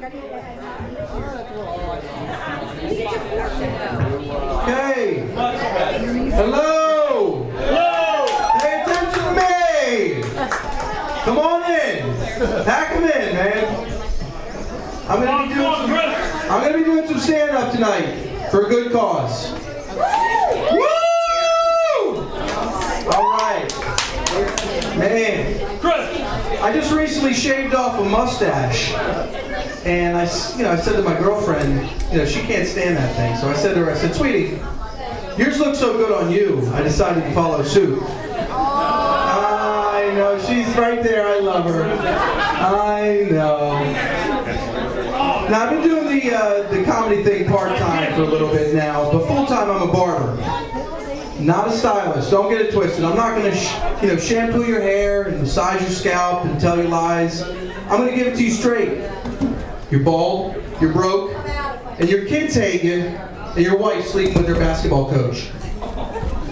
Okay. Hello. Hello. Pay attention to me. Come on in. Pack them in, man. I'm gonna be doing some stand-up tonight for a good cause. Woo! All right. Man, I just recently shaved off a mustache, and I said to my girlfriend, she can't stand that thing. So I said to her, sweetie, yours looks so good on you. I decided to follow suit. I know, she's right there. I love her. I know. Now, I've been doing the comedy thing part-time for a little bit now, but full-time I'm a barber. Not a stylist. Don't get it twisted. I'm not going to, shampoo your hair and massage your scalp and tell you lies. I'm going to give it to you straight. You're bald, you're broke, and your kids hate you, and your wife's sleeping with their basketball coach.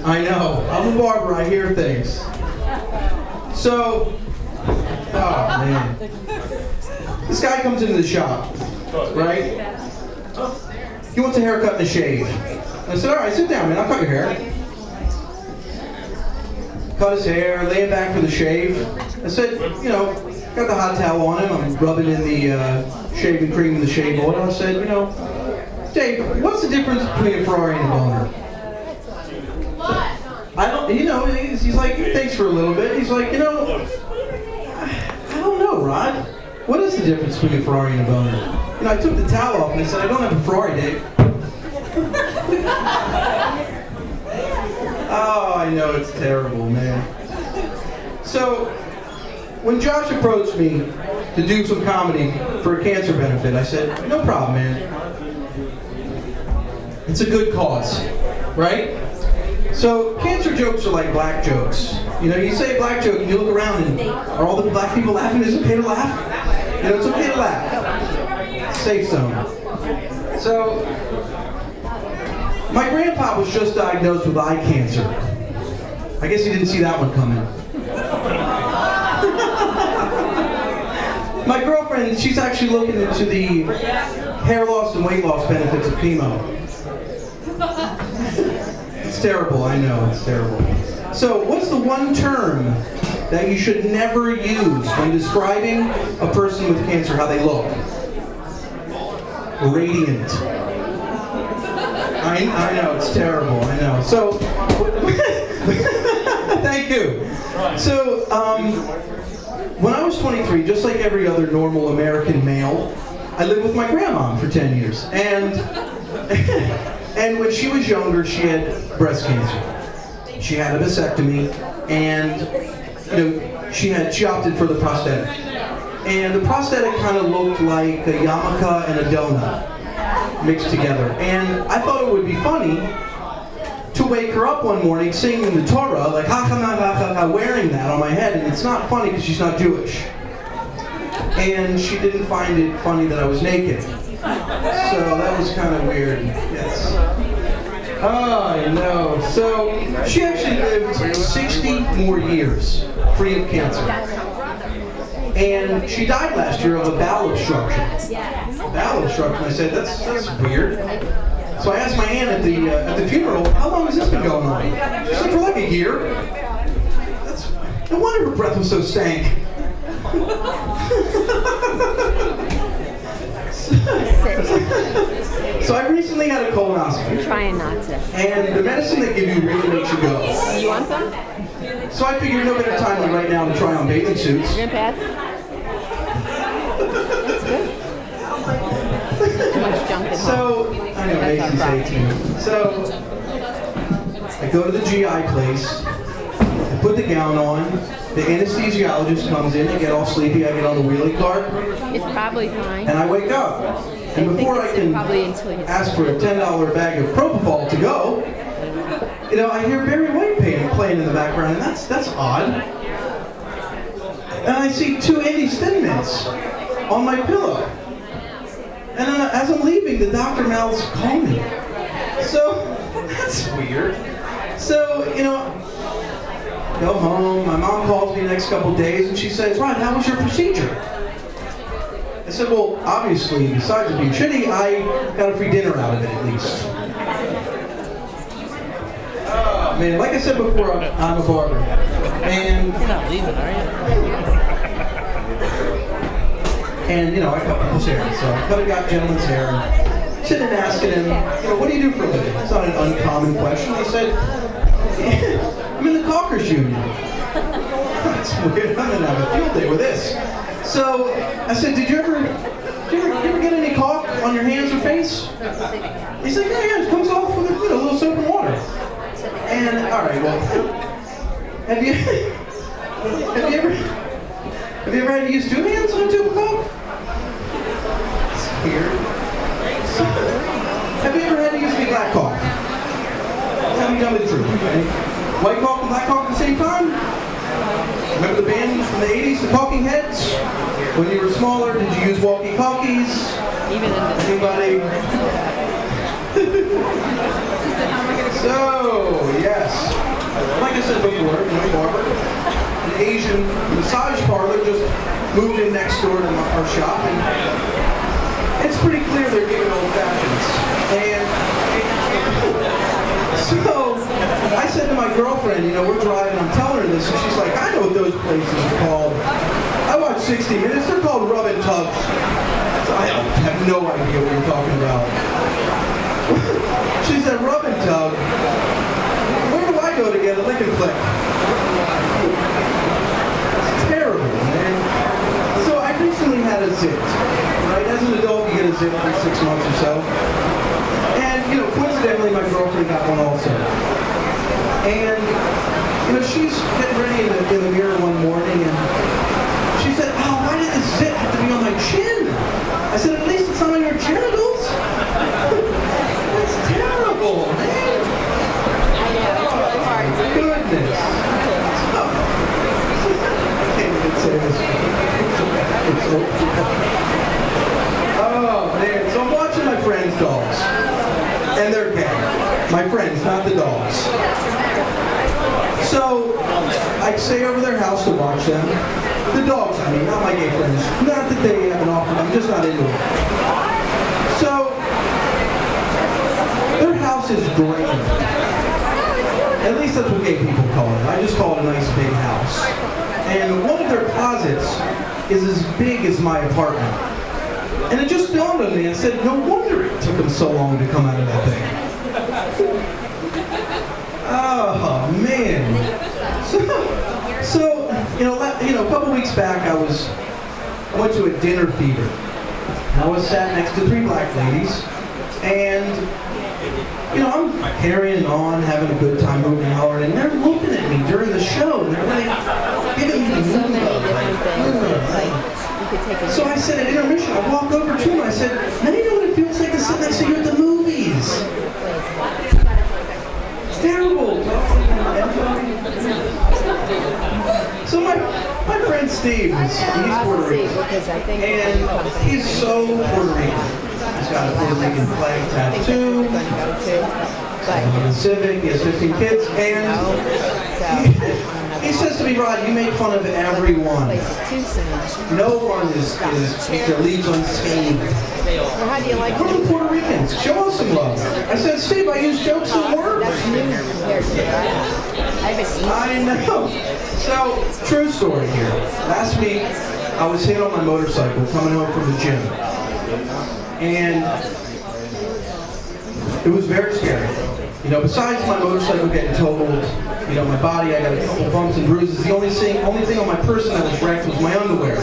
I know. I'm a barber. I hear things. So, oh man. This guy comes into the shop, right? He wants a haircut and a shave. I said, all right, sit down, man. I'll cut your hair. Cut his hair, lay him back for the shave. I said, got the hot towel on him. I'm rubbing in the shaving cream in the shave oil. I said, Dave, what's the difference between a Ferrari and a boner? I don't, he's like, he thinks for a little bit. He's like, I don't know, Rod. What is the difference between a Ferrari and a boner? I took the towel off and I said, I don't have a Ferrari, Dave. Oh, I know, it's terrible, man. So, when Josh approached me to do some comedy for a cancer benefit, I said, no problem, man. It's a good cause, right? So, cancer jokes are like black jokes. You say a black joke and you look around and are all the black people laughing? Is it okay to laugh? It's okay to laugh. Safe zone. So, my grandpa was just diagnosed with eye cancer. I guess he didn't see that one coming. My girlfriend, she's actually looking into the hair loss and weight loss benefits of chemo. It's terrible, I know, it's terrible. So, what's the one term that you should never use when describing a person with cancer, how they look? Radiant. I know, it's terrible, I know. So, thank you. So, when I was 23, just like every other normal American male, I lived with my grandma for 10 years. And when she was younger, she had breast cancer. She had a vasectomy, and she opted for the prosthetic. And the prosthetic kind of looked like a yarmulke and a donut mixed together. And I thought it would be funny to wake her up one morning singing the Torah, like hahahahah, wearing that on my head. And it's not funny because she's not Jewish. And she didn't find it funny that I was naked. So that was kind of weird. Yes. Oh, I know. So she actually lived 60 more years free of cancer. And she died last year of a bowel obstruction. Bowel obstruction. I said, that's weird. So I asked my aunt at the funeral, how long has this been going on? She said, for like a year. No wonder her breath was so stank. So I recently had a colonoscopy. I'm trying not to. And the medicine they give you really makes you go. You want some? So I figured no better time than right now to try on bathing suits. You're gonna pass? That's good. Too much junk at home. So, I know, Macy's hates me. So, I go to the GI place, I put the gown on, the anesthesiologist comes in, I get all sleepy, I get on the wheelie cart. It's probably fine. And I wake up. And before I can ask for a $10 bag of propofol to go, I hear Barry White playing in the background, and that's odd. And I see 2 Andy Thin Mints on my pillow. And then as I'm leaving, the doctor mouths, call me. So, that's weird. So, go home. My mom calls me the next couple days, and she says, Rod, how was your procedure? I said, well, obviously, besides it being shitty, I got a free dinner out of it at least. Man, like I said before, I'm a barber. And You're not leaving, are you? And, I cut people's hair. So I cut a gentleman's hair and sitting and asking him, what do you do for a living? It's not an uncommon question. He said, I'm in the Caulkers Union. That's weird. I'm going to have a field day with this. So I said, did you ever get any caulk on your hands or face? He's like, yeah, it comes off with a little soap and water. And, all right, well, have you ever had to use two hands on a tube of caulk? It's weird. So, have you ever had to use any black caulk? Tell me the truth. Okay? White caulk and black caulk at the same time? Remember the band from the 80s, the Caulking Heads? When you were smaller, did you use walkie-talkies? Anybody? So, yes. Like I said before, barber, an Asian massage parlor just moved in next door to our shop, and it's pretty clear they're giving old fashions. And so I said to my girlfriend, we're driving, I'm telling her this, and she's like, I know what those places are called. I watched 60 Minutes, they're called Rub and Tubs. So I have no idea what you're talking about. She said, Rub and Tub. Where do I go to get a lick and flick? It's terrible, man. So I recently had a zit. Right? As an adult, you get a zit every 6 months or so. And, coincidentally, my girlfriend got one also. And, she's getting ready in the mirror one morning, and she said, oh, why did this zit have to be on my chin? I said, at least it's not on your genitals. That's terrible, man. Goodness. I can't even say this. Oh, man. So I'm watching my friends' dogs. And they're gay. My friends, not the dogs. So I stay over their house to watch them. The dogs, I mean, not my gay friends. Not that they have an offer, I'm just not into it. So their house is grand. At least that's what gay people call it. I just call it a nice big house. And one of their closets is as big as my apartment. And it just dawned on me, I said, no wonder it took them so long to come out of that thing. Oh, man. So a couple weeks back, I went to a dinner theater. I was sat next to 3 black ladies, and I'm carrying on, having a good time, moving hard, and they're looking at me during the show, and they're like giving me the moon love. So I said at intermission, I walked over to him, I said, now you know what it feels like to sit next to you at the movies. It's terrible. So my friend Steve, he's Puerto Rican, and he's so Puerto Rican. He's got a Puerto Rican flag tattoo, he's a Civic, he has 15 kids, and he says to me, Rod, you make fun of everyone. No one is their leaves unscathed. How do you like We're the Puerto Ricans. Show us some love. I said, Steve, I use jokes and words. I know. So, true story here. Last week, I was hit on my motorcycle coming home from the gym. And it was very scary. Besides my motorcycle getting totaled, my body, I got a couple bumps and bruises. The only thing on my person that was wrecked was my underwear.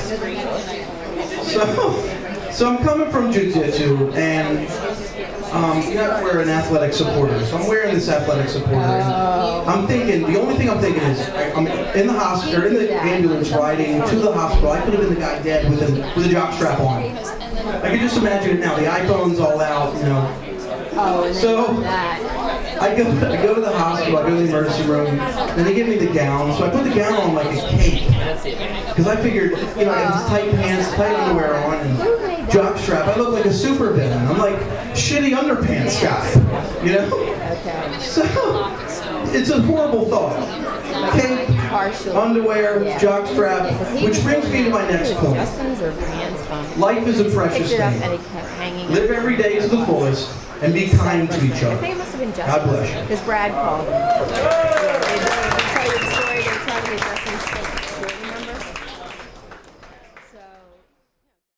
So I'm coming from jiu-jitsu, and you have to wear an athletic supporter. So I'm wearing this athletic supporter, and I'm thinking, the only thing I'm thinking is, I'm in the hospital, in the ambulance riding to the hospital. I could have been the guy dead with a jock strap on. I can just imagine it now. The iPhone's all out, So I go to the hospital, I go to the emergency room, and they give me the gown. So I put the gown on like a cape. Because I figured, I had these tight pants, tight underwear on, and jock strap. I look like a super villain. I'm like shitty underpants guy, So it's a horrible thought. Cape, partially. underwear, Yeah. jockstrap, Because he which was brings doing me to that my next too. point. Justin's or Pam's phone. Life is a precious Picked it up thing. and it kept hanging. Live every day to the fullest and be kind to each I other. think it must have been Justin. God bless you. Because Brad called him. Yeah,